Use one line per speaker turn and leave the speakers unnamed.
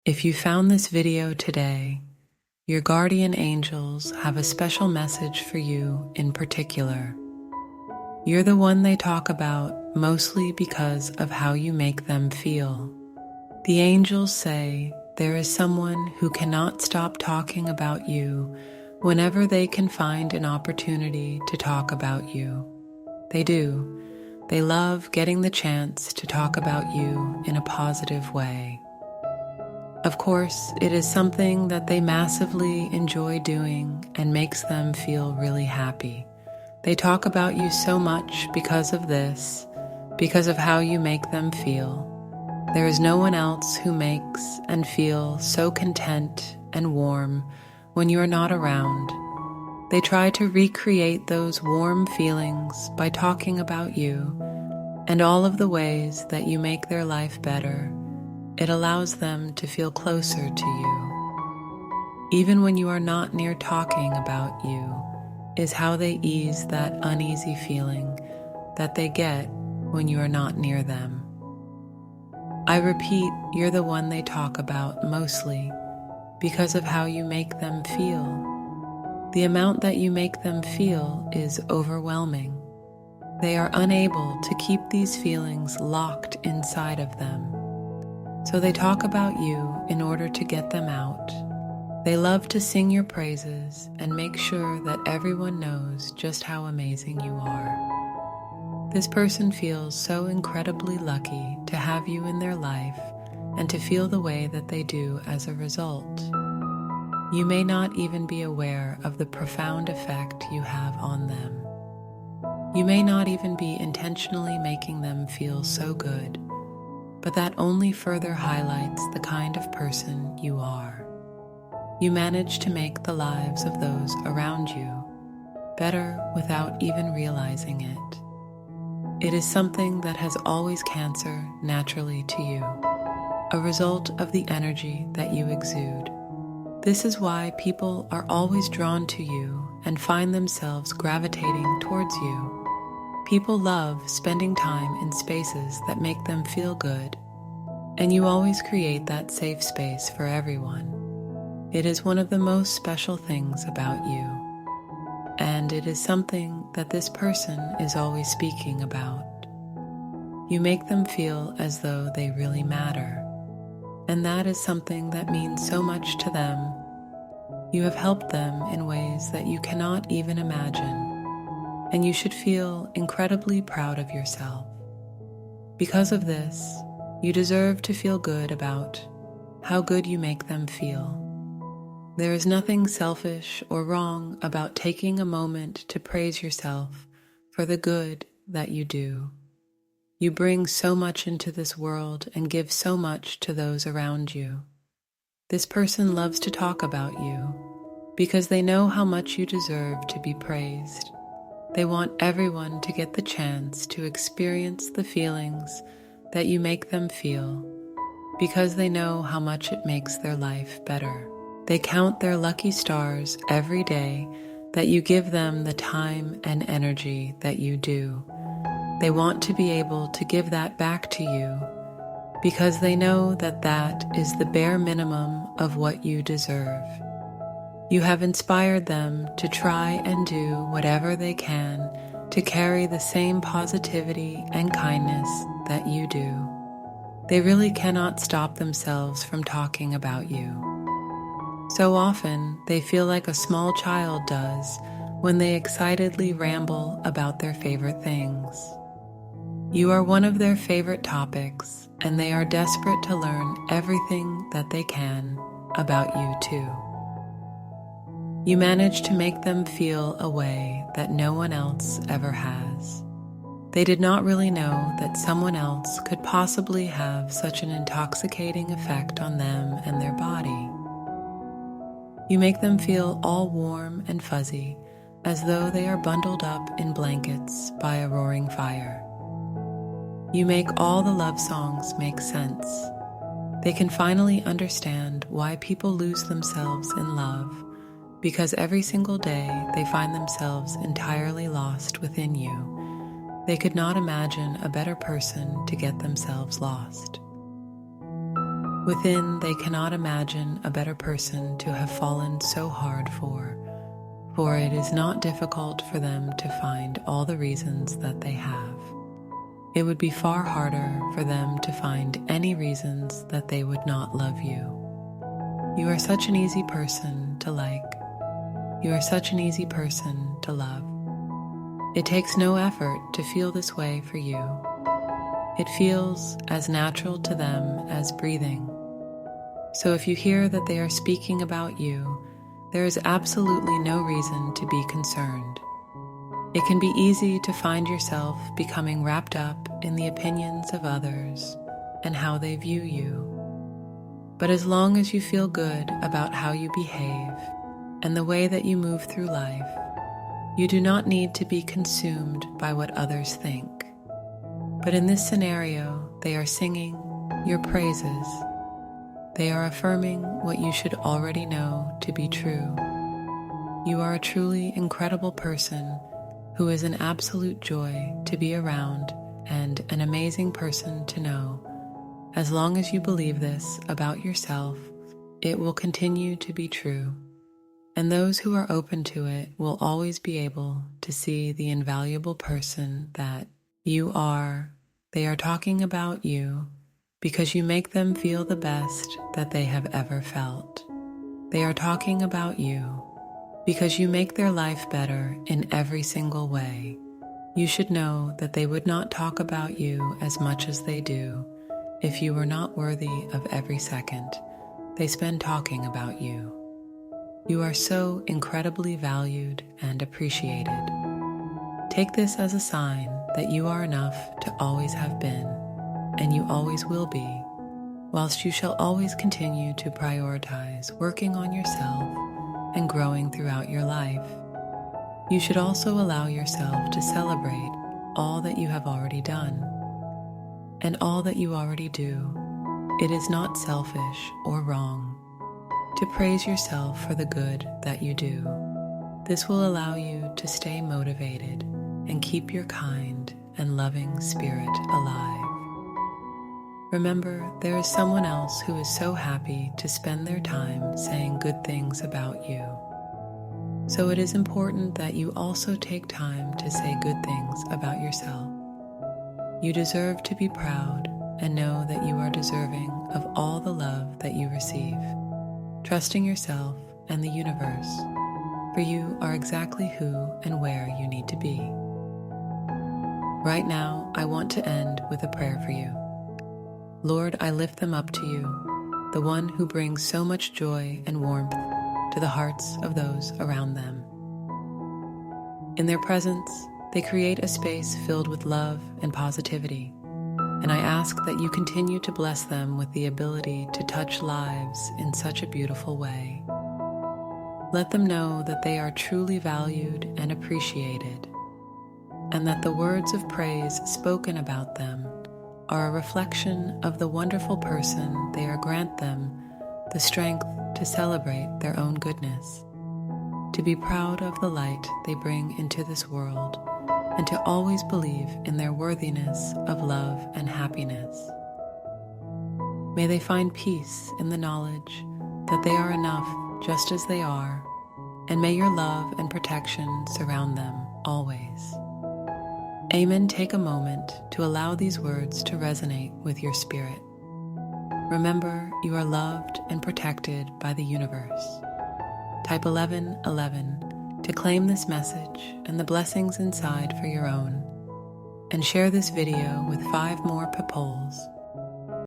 If you found this video today, your guardian angels have a special message for you in particular. You're the one they talk about mostly because of how you make them feel. The angels say there is someone who cannot stop talking about you whenever they can find an opportunity to talk about you. They do. They love getting the chance to talk about you in a positive way. Of course, it is something that they massively enjoy doing and makes them feel really happy. They talk about you so much because of this, because of how you make them feel. There is no one else who makes and feels so content and warm when you are not around. They try to recreate those warm feelings by talking about you and all of the ways that you make their life better. It allows them to feel closer to you. Even when you are not near, talking about you is how they ease that uneasy feeling that they get when you are not near them. I repeat, you're the one they talk about mostly because of how you make them feel. The amount that you make them feel is overwhelming. They are unable to keep these feelings locked inside of them. So they talk about you in order to get them out. They love to sing your praises and make sure that everyone knows just how amazing you are. This person feels so incredibly lucky to have you in their life and to feel the way that they do as a result. You may not even be aware of the profound effect you have on them. You may not even be intentionally making them feel so good, but that only further highlights the kind of person you are. You manage to make the lives of those around you better without even realizing it. It is something that has always cancer naturally to you, a result of the energy that you exude. This is why people are always drawn to you and find themselves gravitating towards you. People love spending time in spaces that make them feel good, and you always create that safe space for everyone. It is one of the most special things about you, and it is something that this person is always speaking about. You make them feel as though they really matter, and that is something that means so much to them. You have helped them in ways that you cannot even imagine. And you should feel incredibly proud of yourself. Because of this, you deserve to feel good about how good you make them feel. There is nothing selfish or wrong about taking a moment to praise yourself for the good that you do. You bring so much into this world and give so much to those around you. This person loves to talk about you because they know how much you deserve to be praised. They want everyone to get the chance to experience the feelings that you make them feel because they know how much it makes their life better. They count their lucky stars every day that you give them the time and energy that you do. They want to be able to give that back to you because they know that that is the bare minimum of what you deserve. You have inspired them to try and do whatever they can to carry the same positivity and kindness that you do. They really cannot stop themselves from talking about you. So often, they feel like a small child does when they excitedly ramble about their favorite things. You are one of their favorite topics, and they are desperate to learn everything that they can about you too. You manage to make them feel a way that no one else ever has. They did not really know that someone else could possibly have such an intoxicating effect on them and their body. You make them feel all warm and fuzzy, as though they are bundled up in blankets by a roaring fire. You make all the love songs make sense. They can finally understand why people lose themselves in love, because every single day they find themselves entirely lost within you. They could not imagine a better person to get themselves lost. Within, they cannot imagine a better person to have fallen so hard for it is not difficult for them to find all the reasons that they have. It would be far harder for them to find any reasons that they would not love you. You are such an easy person to like. You are such an easy person to love. It takes no effort to feel this way for you. It feels as natural to them as breathing. So if you hear that they are speaking about you, there is absolutely no reason to be concerned. It can be easy to find yourself becoming wrapped up in the opinions of others and how they view you. But as long as you feel good about how you behave and the way that you move through life, you do not need to be consumed by what others think. But in this scenario, they are singing your praises. They are affirming what you should already know to be true. You are a truly incredible person who is an absolute joy to be around and an amazing person to know. As long as you believe this about yourself, it will continue to be true. And those who are open to it will always be able to see the invaluable person that you are. They are talking about you because you make them feel the best that they have ever felt. They are talking about you because you make their life better in every single way. You should know that they would not talk about you as much as they do if you were not worthy of every second they spend talking about you. You are so incredibly valued and appreciated. Take this as a sign that you are enough to always have been, and you always will be, whilst you shall always continue to prioritize working on yourself and growing throughout your life. You should also allow yourself to celebrate all that you have already done and all that you already do. It is not selfish or wrong to praise yourself for the good that you do. This will allow you to stay motivated and keep your kind and loving spirit alive. Remember, there is someone else who is so happy to spend their time saying good things about you. So it is important that you also take time to say good things about yourself. You deserve to be proud and know that you are deserving of all the love that you receive, trusting yourself and the universe, for you are exactly who and where you need to be. Right now, I want to end with a prayer for you. Lord, I lift them up to you, the one who brings so much joy and warmth to the hearts of those around them. In their presence, they create a space filled with love and positivity, and I ask that you continue to bless them with the ability to touch lives in such a beautiful way. Let them know that they are truly valued and appreciated, and that the words of praise spoken about them are a reflection of the wonderful person they are. Grant them the strength to celebrate their own goodness, to be proud of the light they bring into this world, and to always believe in their worthiness of love and happiness. May they find peace in the knowledge that they are enough just as they are, and may your love and protection surround them always. Amen. Take a moment to allow these words to resonate with your spirit. Remember, you are loved and protected by the universe. Type 1111 to claim this message and the blessings inside for your own, and share this video with 5 more peepals